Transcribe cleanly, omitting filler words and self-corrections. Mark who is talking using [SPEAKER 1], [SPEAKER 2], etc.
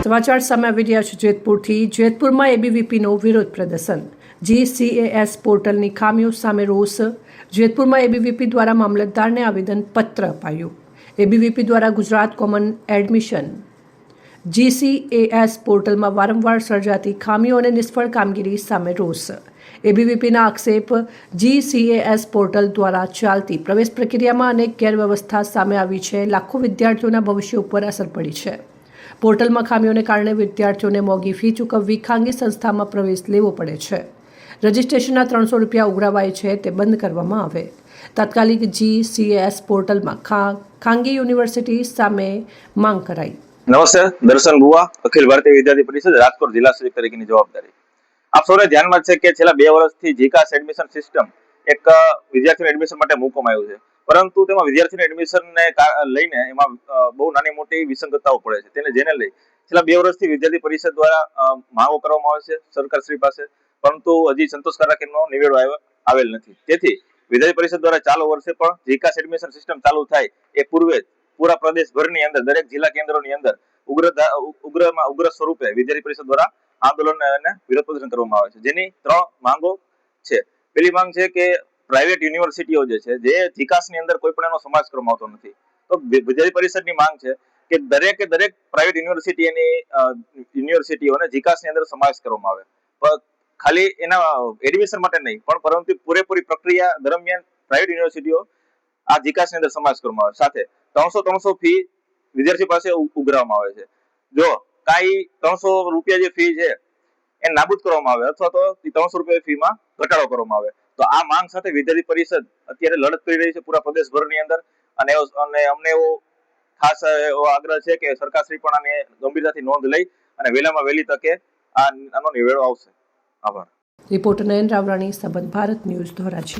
[SPEAKER 1] સમાચાર સામે આવી રહ્યા છે જેતપુરથી। જેતપુરમાં એબીવીપીનો વિરોધ પ્રદર્શન। GCAS પોર્ટલની ખામીઓ સામે રોષ। જેતપુરમાં એબીવીપી દ્વારા મામલતદારને આવેદનપત્ર અપાયું। એબીવીપી દ્વારા ગુજરાત કોમન એડમિશન GCAS પોર્ટલમાં વારંવાર સર્જાતી ખામીઓ અને નિષ્ફળ કામગીરી સામે રોષ। એબીવીપીના આક્ષેપ GCAS પોર્ટલ દ્વારા ચાલતી પ્રવેશ પ્રક્રિયામાં અનેક ગેરવ્યવસ્થા સામે આવી છે। લાખો વિદ્યાર્થીઓના ભવિષ્ય ઉપર અસર પડી છે। પોર્ટલમાં ખામીઓને કારણે વિદ્યાર્થીઓને મોંઘી ફી ચૂકવવી, ખાનગી સંસ્થામાં પ્રવેશ લેવો પડે છે। રજિસ્ટ્રેશનના 300 રૂપિયા ઉઘરાવાય છે, તે બંધ કરવામાં આવે। તાત્કાલિક GCAS પોર્ટલમાં ખાનગી યુનિવર્સિટી સામે માંગ કરાઈ।
[SPEAKER 2] નમસ્તે, દર્શન બુઆ, અખિલ ભારતીય વિદ્યાર્થી પરિષદ રાજકોટ જિલ્લા સચિવ તરીકેની જવાબદારી। આપ સૌને ધ્યાનમાં છે કે છેલ્લા 2 વર્ષથી જીકાસ એડમિશન સિસ્ટમ એક વિદ્યાર્થીઓને એડમિશન માટે મૂકવામાં આવ્યું છે, પરંતુ તેમાં વિદ્યાર્થીઓને એડમિશનને લઈને એમાં બહુ નાની મોટી વિસંગતતાઓ પડે છે। જેને લઈ છેલ્લા 2 વર્ષથી વિદ્યાર્થી પરિષદ દ્વારા માંગો કરવામાં આવે છે સરકારશ્રી પાસે, પરંતુ હજી સંતોષકારક એનો નિવેડો આવેલ નથી। તેથી વિદ્યાર્થી પરિષદ દ્વારા ચાલુ વર્ષે પણ જીકાસ એડમિશન સિસ્ટમ ચાલુ થાય એ પૂર્વે પૂરા પ્રદેશભરની અંદર દરેક જિલ્લા કેન્દ્રોની અંદર ઉગ્ર સ્વરૂપે વિદ્યાર્થી પરિષદ દ્વારા આંદોલન અને વિરોધ પ્રદર્શન કરવામાં આવે છે, જેની 3 માંગો છે। પહેલી માંગ છે કે પ્રાઇવેટ યુનિવર્સિટીઓ જે છે, જે જીકાસની અંદર કોઈ પણ એનો સમાવેશ કરવામાં આવતો નથી, તો વિદ્યાર્થી પરિષદની માંગ છે કે દરેક પ્રાઇવેટ યુનિવર્સિટીઓને જીકાસની અંદર સમાવેશ કરવામાં આવે। ખાલી એના એડમિશન માટે નહીં, પણ પરંતુ પૂરેપૂરી પ્રક્રિયા દરમિયાન પ્રાઇવેટ યુનિવર્સિટીઓ આ જીકાસની અંદર સમાવેશ કરવામાં આવે। સાથે 300 ફી વિદ્યાર્થી પાસે ઉઘરાવવામાં આવે છે। જો કાંઈ 300 રૂપિયા જે ફી છે એ નાબૂદ કરવામાં આવે અથવા તો 300 રૂપિયા ફીમાં ઘટાડો કરવામાં આવે, તો આ માંગ સાથે વિદ્યાર્થી પરિષદ અત્યારે લડત કરી રહી છે પૂરા પ્રદેશભરની અંદર। અને અમને એવો ખાસ એવો આગ્રહ છે કે સરકારશ્રી પણ આને ગંભીરતાથી નોંધ લઈ અને વહેલામાં વહેલી તકે આનો નિવેડો આવશે। આભાર।
[SPEAKER 1] રિપોર્ટર નયન રાવરાણી, સંબંધ ભારત ન્યૂઝ, ધોરાજી।